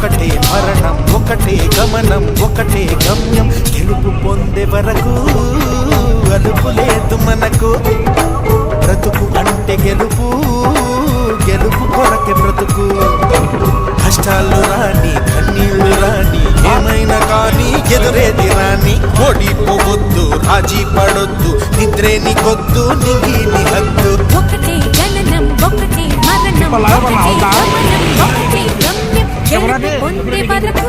ఒకటే మరణం ఒకటే గమనం ఒకటే గమ్యం గెలుపు పొందే వరకు అలుపు లేదు మనకు బ్రతుకు అంటే గెలుపు గెలుపు కొరకే బ్రతుకు కష్టాలు రాని కన్నీళ్లు రాని ఏమైనా కానీ ఎదురేది రాని ఓడిపోవద్దు రాజీ పడొద్దు నిద్రే నీకొద్దు నింగి హద్దు ఒకటే జననం ఒకటే మరణం ఒకటే గమనం ఒకటే గమ్యం గెలుపు పొందే వరకు